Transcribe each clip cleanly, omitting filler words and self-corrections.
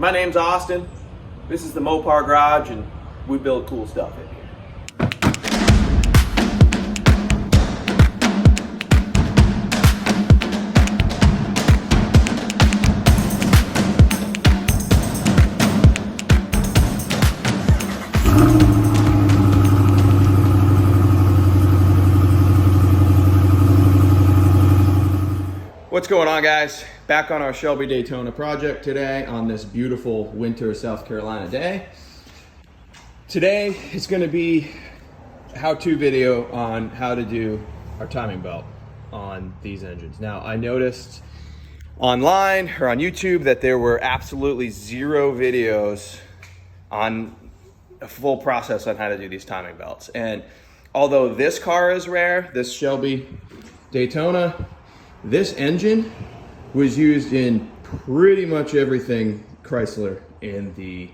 My name's Austin. This is the Mopar Garage, and we build cool stuff in here. What's going on, guys? Back on our Shelby Daytona project today on this beautiful winter South Carolina day. Today it's going to be a how-to video on how to do our timing belt on these engines. Now, I noticed online or on YouTube that there were absolutely zero videos on a full process on how to do these timing belts. And although this car is rare, this Shelby Daytona, this engine was used in pretty much everything Chrysler in the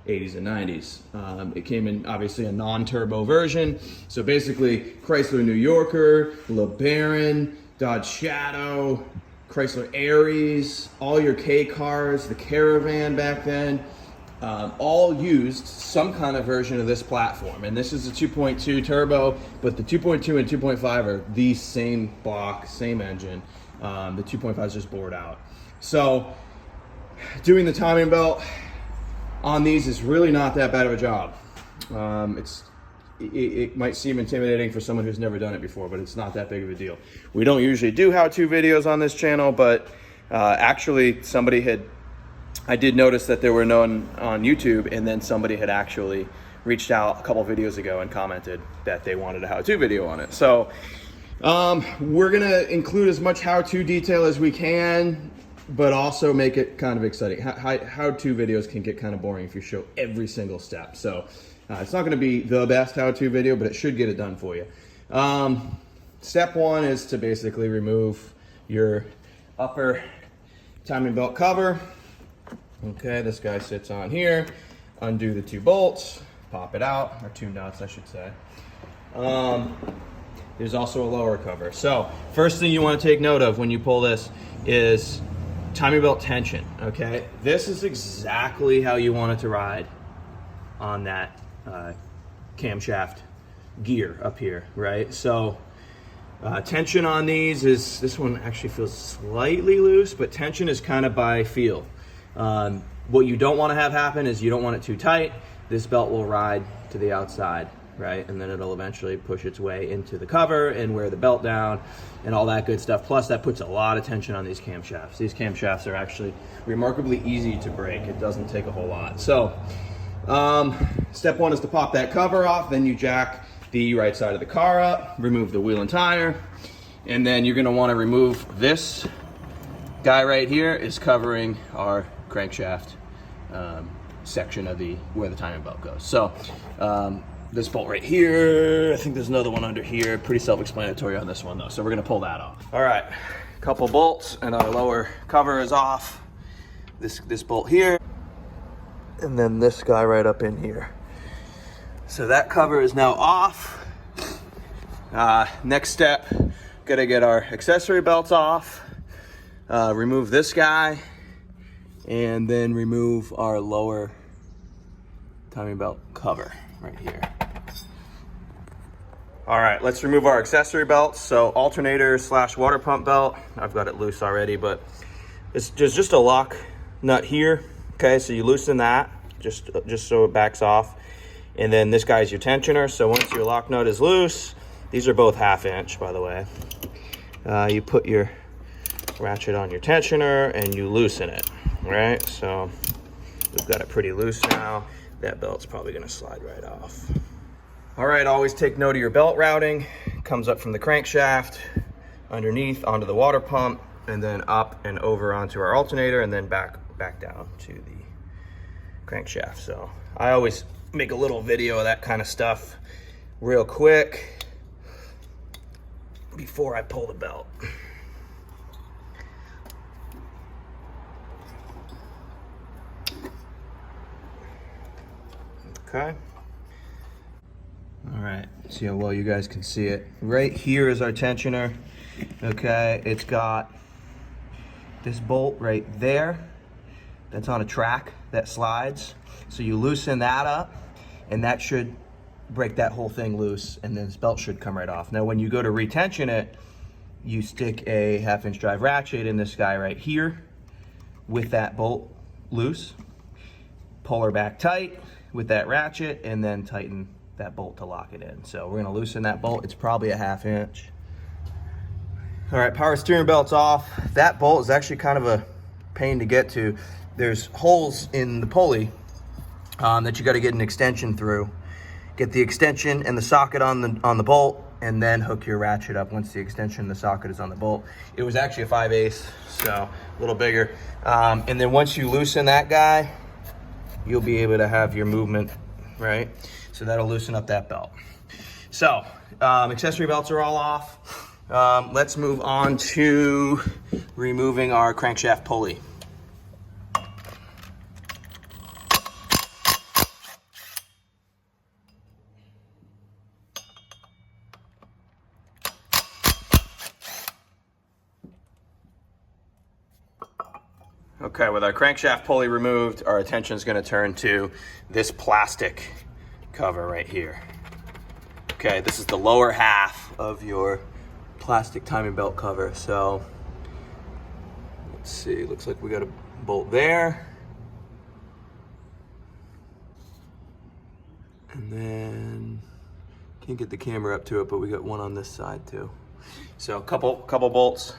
80s and 90s. It came in obviously a non-turbo version. So basically Chrysler New Yorker, LeBaron, Dodge Shadow, Chrysler Aries, all your K cars, the Caravan back then, all used some kind of version of this platform. And this is a 2.2 turbo, but the 2.2 and 2.5 are the same block, same engine. The 2.5 is just bored out. So doing the timing belt on these is really not that bad of a job. It might seem intimidating for someone who's never done it before, but it's not that big of a deal. We don't usually do how-to videos on this channel, but actually I did notice that there were none on YouTube, and then somebody had actually reached out a couple videos ago and commented that they wanted a how-to video on it. So we're gonna include as much how-to detail as we can, but also make it kind of exciting. How-to videos can get kind of boring if you show every single step. So it's not gonna be the best how-to video, but it should get it done for you. Step one is to basically remove your upper timing belt cover. Okay, this guy sits on here. Undo the two bolts, pop it out, or two nuts, I should say. There's also a lower cover. So first thing you want to take note of when you pull this is timing belt tension, okay? This is exactly how you want it to ride on that camshaft gear up here, right? So tension on these is, this one actually feels slightly loose, but tension is kind of by feel. What you don't want to have happen is you don't want it too tight. This belt will ride to the outside, right? And then it'll eventually push its way into the cover and wear the belt down and all that good stuff. Plus that puts a lot of tension on these camshafts. These camshafts are actually remarkably easy to break. It doesn't take a whole lot. So step one is to pop that cover off. Then you jack the right side of the car up, remove the wheel and tire, and then you're going to want to remove this guy right here is covering our crankshaft section of where the timing belt goes. So this bolt right here, I think there's another one under here, pretty self-explanatory on this one though, so we're gonna pull that off. All right, couple bolts and our lower cover is off. This bolt here, and then this guy right up in here. So that cover is now off. Next step, gotta get our accessory belts off. Remove this guy, and then remove our lower timing belt cover right here. All right, let's remove our accessory belts. So alternator / water pump belt, I've got it loose already, but there's just a lock nut here. Okay, so you loosen that just so it backs off. And then this guy's your tensioner. So once your lock nut is loose, these are both 1/2 inch, by the way. You put your ratchet on your tensioner and you loosen it, right? So we've got it pretty loose now. That belt's probably gonna slide right off. All right, always take note of your belt routing. It comes up from the crankshaft, underneath onto the water pump, and then up and over onto our alternator, and then back down to the crankshaft. So I always make a little video of that kind of stuff real quick before I pull the belt. Okay. All right, see how well you guys can see it. Right here is our tensioner. Okay, it's got this bolt right there. that's on a track that slides. So you loosen that up, and that should break that whole thing loose, and then this belt should come right off. Now when you go to retension it, you stick a 1/2-inch drive ratchet in this guy right here with that bolt loose, pull her back tight with that ratchet, and then tighten that bolt to lock it in. So we're gonna loosen that bolt. It's probably a 1/2 inch. All right, power steering belt's off. That bolt is actually kind of a pain to get to. There's holes in the pulley that you got to get an extension through. Get the extension and the socket on the bolt, and then hook your ratchet up once the extension and the socket is on the bolt. It was actually a 5/8, so a little bigger. And then once you loosen that guy, you'll be able to have your movement, right? So that'll loosen up that belt. So accessory belts are all off. Let's move on to removing our crankshaft pulley. Okay, with our crankshaft pulley removed, our attention is going to turn to this plastic cover right here. Okay, this is the lower half of your plastic timing belt cover. So let's see, looks like we got a bolt there. And then can't get the camera up to it, but we got one on this side too. So a couple bolts.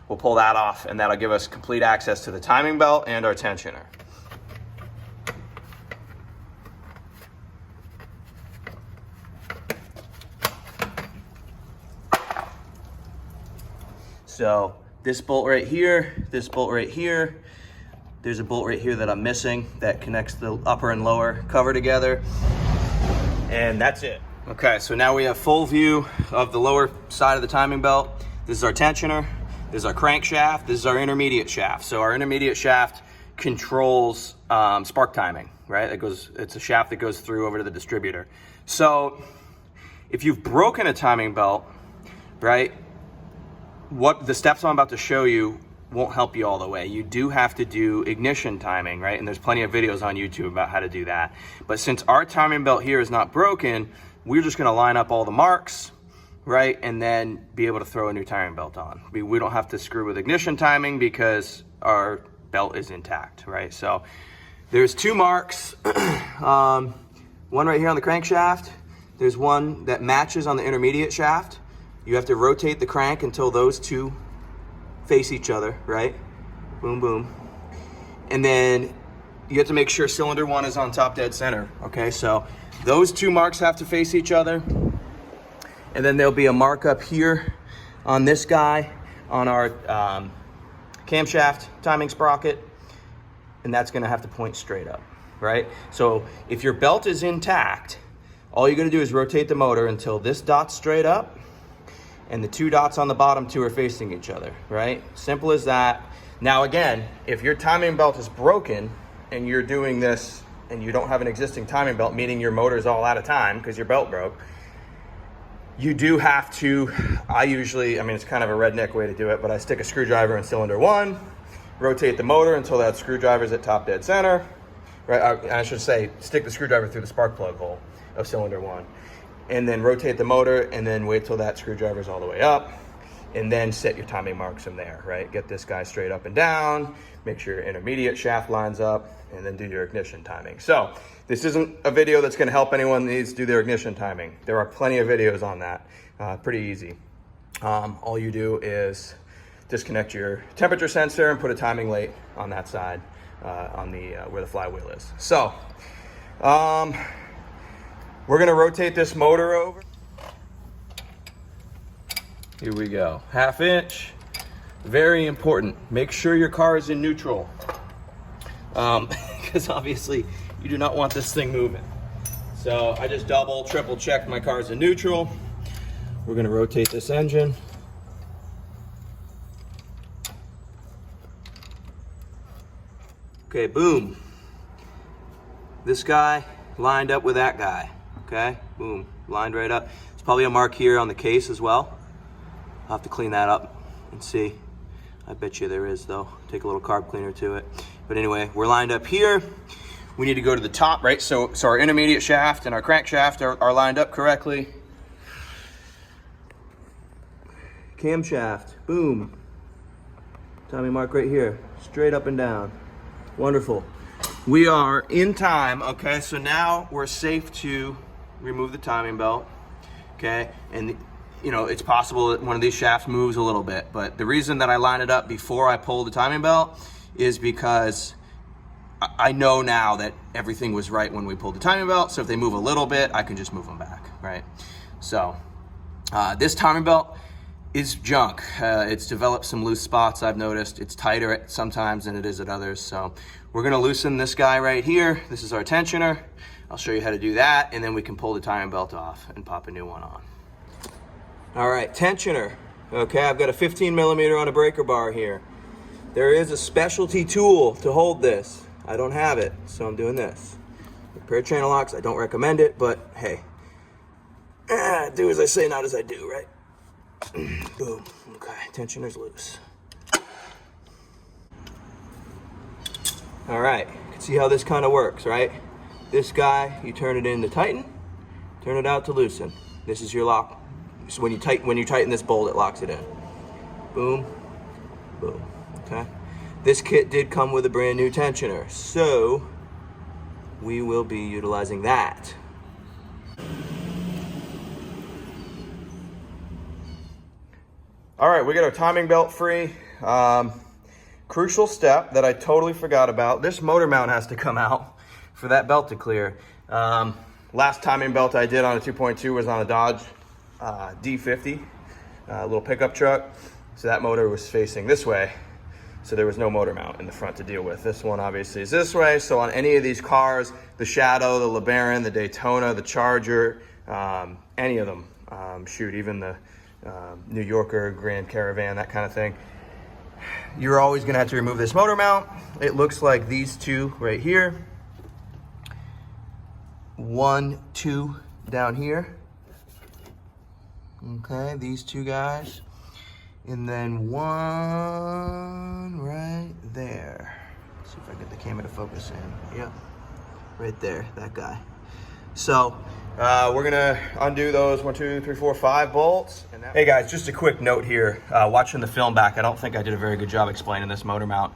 We'll pull that off, and that'll give us complete access to the timing belt and our tensioner. So this bolt right here, this bolt right here, there's a bolt right here that I'm missing that connects the upper and lower cover together, and that's it. Okay, so now we have full view of the lower side of the timing belt. This is our tensioner. This is our crankshaft. This is our intermediate shaft. So our intermediate shaft controls spark timing, right? It's a shaft that goes through over to the distributor. So if you've broken a timing belt, right, what the steps I'm about to show you won't help you all the way. You do have to do ignition timing, right? And there's plenty of videos on YouTube about how to do that. But since our timing belt here is not broken, we're just gonna line up all the marks, right, and then be able to throw a new timing belt on. We don't have to screw with ignition timing because our belt is intact, right? So there's two marks, one right here on the crankshaft. There's one that matches on the intermediate shaft. You have to rotate the crank until those two face each other, right? Boom, boom. And then you have to make sure cylinder one is on top dead center, okay? So those two marks have to face each other. And then there'll be a mark up here on this guy on our camshaft timing sprocket, and that's gonna have to point straight up, right? So if your belt is intact, all you're gonna do is rotate the motor until this dot's straight up and the two dots on the bottom two are facing each other, right? Simple as that. Now again, if your timing belt is broken and you're doing this and you don't have an existing timing belt, meaning your motor's all out of time because your belt broke, you do have to, I mean, it's kind of a redneck way to do it, but I stick a screwdriver in cylinder one, rotate the motor until that screwdriver's at top dead center, right? I should say, stick the screwdriver through the spark plug hole of cylinder one, and then rotate the motor, and then wait till that screwdriver's all the way up, and then set your timing marks from there, right? Get this guy straight up and down, make sure your intermediate shaft lines up, and then do your ignition timing. So this isn't a video that's gonna help anyone that needs to do their ignition timing. There are plenty of videos on that, pretty easy. All you do is disconnect your temperature sensor and put a timing light on that side, on the where the flywheel is. So we're gonna rotate this motor over. Here we go, 1/2 inch. Very important, make sure your car is in neutral. Because obviously you do not want this thing moving. So I just double, triple checked my car's in neutral. We're gonna rotate this engine. Okay, boom. This guy lined up with that guy, okay? Boom, lined right up. There's probably a mark here on the case as well. I'll have to clean that up and see. I bet you there is though. Take a little carb cleaner to it. But anyway, we're lined up here. We need to go to the top, right? So our intermediate shaft and our crankshaft are lined up correctly. Camshaft, boom. Timing mark right here, straight up and down. Wonderful. We are in time, okay? So now we're safe to remove the timing belt, okay? And you know, it's possible that one of these shafts moves a little bit, but the reason that I line it up before I pull the timing belt is because I know now that everything was right when we pulled the timing belt, so if they move a little bit, I can just move them back, right? So this timing belt is junk. It's developed some loose spots, I've noticed. It's tighter at sometimes than it is at others, so we're gonna loosen this guy right here. This is our tensioner. I'll show you how to do that, and then we can pull the timing belt off and pop a new one on. All right, tensioner. Okay, I've got a 15 millimeter on a breaker bar here. There is a specialty tool to hold this. I don't have it, so I'm doing this. Repair channel locks, I don't recommend it, but hey. Do as I say, not as I do, right? Boom, okay, tensioner's loose. All right, you can see how this kind of works, right? This guy, you turn it in to tighten, turn it out to loosen. This is your lock. So when you tighten this bolt, it locks it in. Boom, boom, okay? This kit did come with a brand new tensioner, so we will be utilizing that. All right, we got our timing belt free. Crucial step that I totally forgot about. This motor mount has to come out for that belt to clear. Last timing belt I did on a 2.2 was on a Dodge D50, little pickup truck. So that motor was facing this way. So there was no motor mount in the front to deal with. This one obviously is this way. So on any of these cars, the Shadow, the LeBaron, the Daytona, the Charger, any of them, shoot, even the New Yorker, Grand Caravan, that kind of thing, you're always gonna have to remove this motor mount. It looks like these two right here. 1, 2 down here. Okay, these two guys. And then one right there. Let's see if I get the camera to focus in. Yep, right there, that guy. So we're gonna undo those 1, 2, 3, 4, 5 bolts. Hey guys, just a quick note here. Watching the film back, I don't think I did a very good job explaining this motor mount.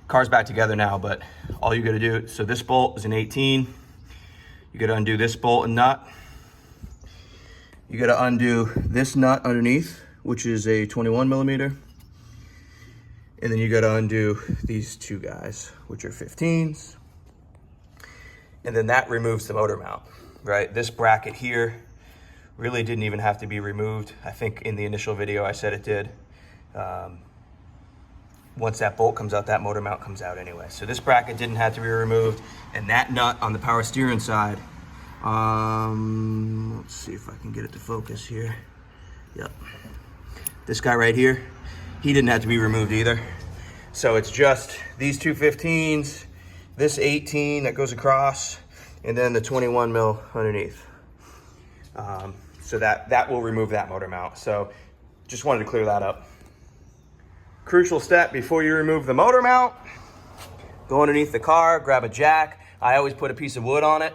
Car's back together now, but all you gotta do, so this bolt is an 18. You gotta undo this bolt and nut. You gotta undo this nut underneath, which is a 21 millimeter. And then you gotta undo these two guys, which are 15s. And then that removes the motor mount, right? This bracket here really didn't even have to be removed. I think in the initial video I said it did. Once that bolt comes out, that motor mount comes out anyway. So this bracket didn't have to be removed. And that nut on the power steering side, let's see if I can get it to focus here. Yep. This guy right here, he didn't have to be removed either. So it's just these two 15s, this 18 that goes across, and then the 21 mil underneath. So that will remove that motor mount. So just wanted to clear that up. Crucial step before you remove the motor mount, go underneath the car, grab a jack. I always put a piece of wood on it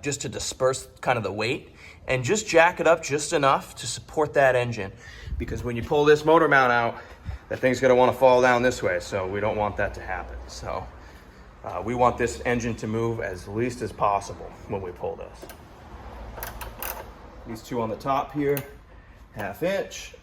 just to disperse kind of the weight, and just jack it up just enough to support that engine. Because when you pull this motor mount out, that thing's gonna wanna fall down this way, so we don't want that to happen. So we want this engine to move as least as possible when we pull this. These two on the top here, 1/2 inch.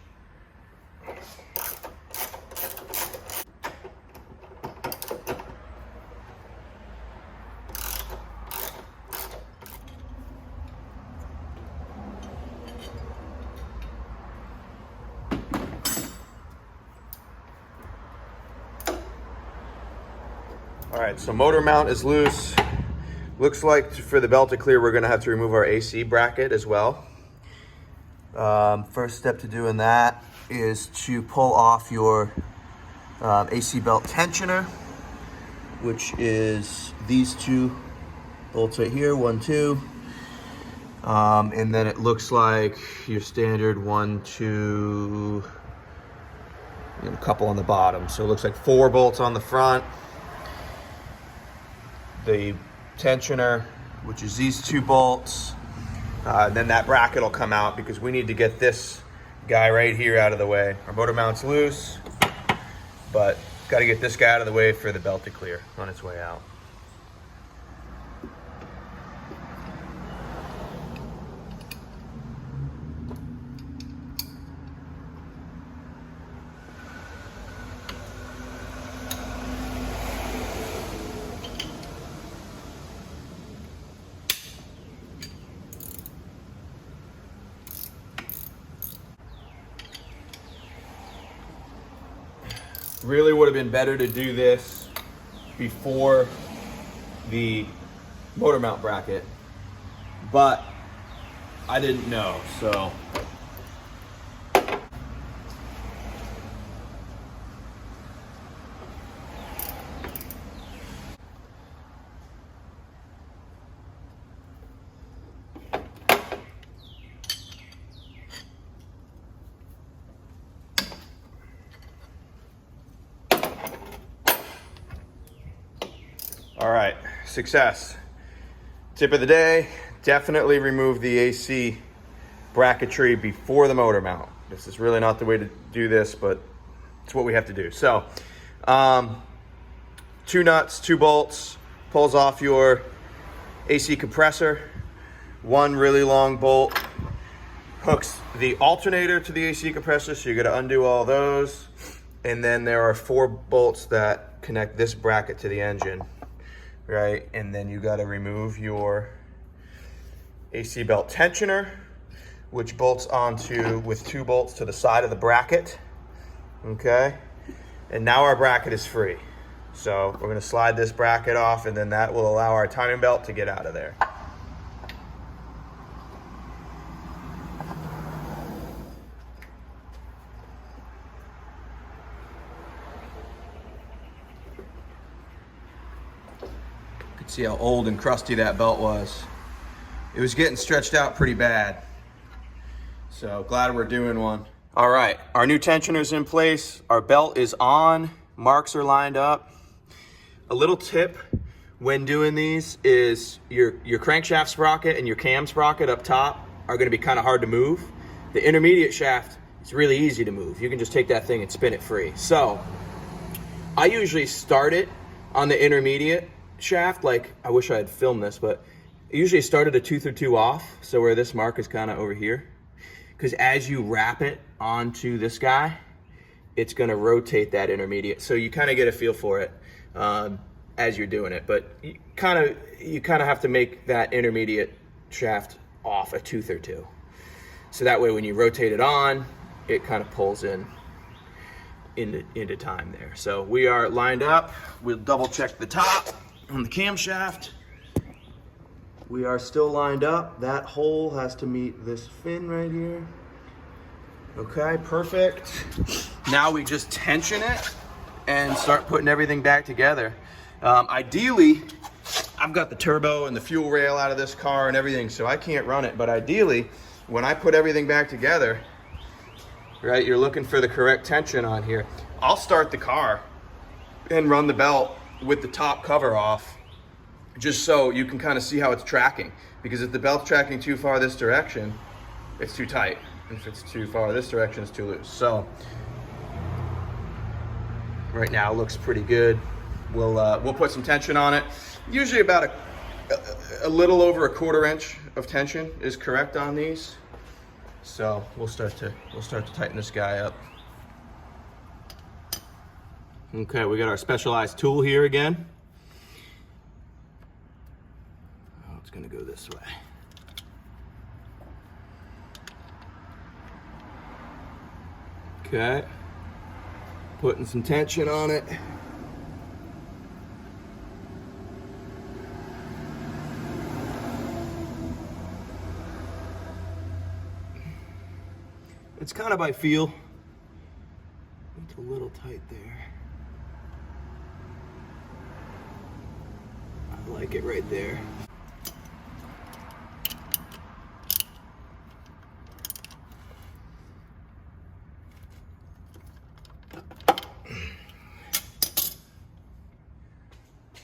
All right, so motor mount is loose. Looks like for the belt to clear, we're gonna have to remove our AC bracket as well. First step to doing that is to pull off your AC belt tensioner, which is these two bolts right here, 1, 2. And then it looks like your standard 1, 2, and a couple on the bottom. So it looks like 4 bolts on the front. The tensioner, which is these 2 bolts. And then that bracket will come out because we need to get this guy right here out of the way. Our motor mount's loose, but got to get this guy out of the way for the belt to clear on its way out. Really would have been better to do this before the motor mount bracket, but I didn't know, so. All right, success. Tip of the day, definitely remove the AC bracketry before the motor mount. This is really not the way to do this, but it's what we have to do. So, 2 nuts, 2 bolts, pulls off your AC compressor. 1 really long bolt hooks the alternator to the AC compressor, so you're gonna undo all those. And then there are 4 bolts that connect this bracket to the engine. Right, and then you got to remove your AC belt tensioner, which bolts onto with 2 bolts to the side of the bracket. Okay, and now our bracket is free. So we're going to slide this bracket off, and then that will allow our timing belt to get out of there. See how old and crusty that belt was. It was getting stretched out pretty bad. So glad we're doing one. All right, our new tensioner's in place. Our belt is on, marks are lined up. A little tip when doing these is your crankshaft sprocket and your cam sprocket up top are gonna be kind of hard to move. The intermediate shaft is really easy to move. You can just take that thing and spin it free. So I usually start it on the intermediate shaft, like I wish I had filmed this, but I usually started a 1/2 or 2 off, so where this mark is kind of over here, because as you wrap it onto this guy, it's going to rotate that intermediate, so you kind of get a feel for it as you're doing it. But you kind of have to make that intermediate shaft off a 1/2 or 2, so that way when you rotate it on, it kind of pulls into time there. So we are lined up. We'll double check the top on the camshaft. We are still lined up. That hole has to meet this fin right here. Okay, perfect. Now we just tension it and start putting everything back together. Ideally, I've got the turbo and the fuel rail out of this car and everything, so I can't run it. But ideally, when I put everything back together, right, you're looking for the correct tension on here. I'll start the car and run the belt with the top cover off, just so you can kind of see how it's tracking. Because if the belt's tracking too far this direction, it's too tight. If it's too far this direction, it's too loose. So right now it looks pretty good. We'll put some tension on it. Usually about a little over a 1/4 inch of tension is correct on these. So we'll start to tighten this guy up. Okay, we got our specialized tool here again. Oh, it's gonna go this way. Okay, putting some tension on it. It's kind of by feel. It's a little tight there. I like it right there.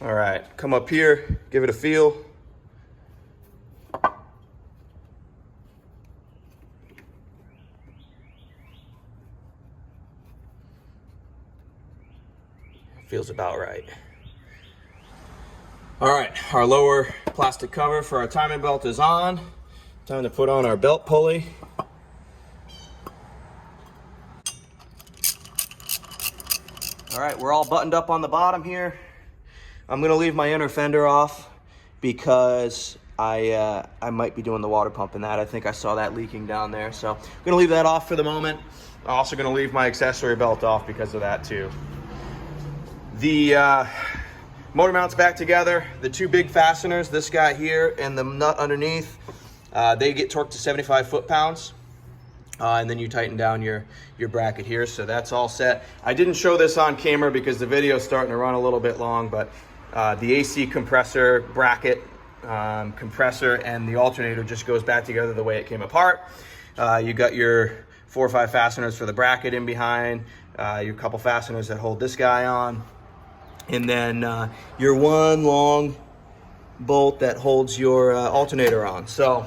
All right, come up here, give it a feel. Feels about right. All right, our lower plastic cover for our timing belt is on. Time to put on our belt pulley. All right, we're all buttoned up on the bottom here. I'm gonna leave my inner fender off because I might be doing the water pump in that. I think I saw that leaking down there. So I'm gonna leave that off for the moment. I'm also gonna leave my accessory belt off because of that too. The motor mount's back together. The two big fasteners, this guy here and the nut underneath, they get torqued to 75 foot-pounds. And then you tighten down your bracket here, so that's all set. I didn't show this on camera because the video is starting to run a little bit long, but the AC compressor bracket, compressor, and the alternator just goes back together the way it came apart. You got your 4 or 5 fasteners for the bracket in behind, your couple fasteners that hold this guy on, and then your one long bolt that holds your alternator on. So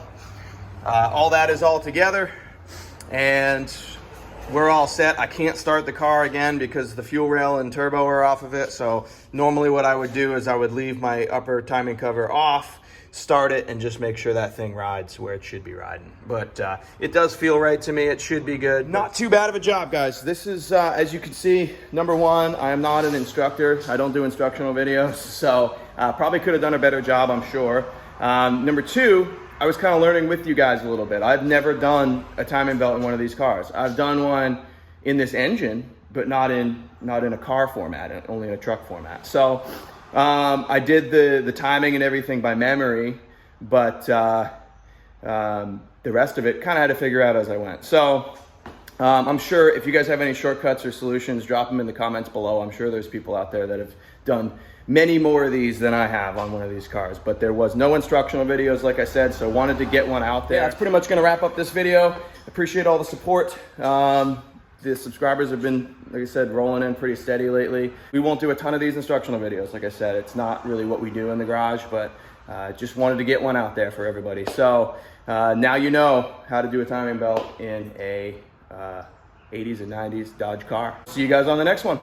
all that is all together, and we're all set. I can't start the car again because the fuel rail and turbo are off of it. So normally what I would do is I would leave my upper timing cover off, start it, and just make sure that thing rides where it should be riding. But it does feel right to me. It should be good. Not too bad of a job, guys. This is, as you can see, number one, I am not an instructor. I don't do instructional videos, so probably could have done a better job, I'm sure. Number two, I was kind of learning with you guys a little bit. I've never done a timing belt in one of these cars. I've done one in this engine, but not in a car format, only in a truck format. So I did the timing and everything by memory, but the rest of it kind of had to figure out as I went. So I'm sure if you guys have any shortcuts or solutions, drop them in the comments below. I'm sure there's people out there that have done many more of these than I have on one of these cars, but there was no instructional videos, like I said, so wanted to get one out there. Yeah, that's pretty much gonna wrap up this video. Appreciate all the support. The subscribers have been, like I said, rolling in pretty steady lately. We won't do a ton of these instructional videos. Like I said, it's not really what we do in the garage, but just wanted to get one out there for everybody. So now you know how to do a timing belt in a 80s and 90s Dodge car. See you guys on the next one.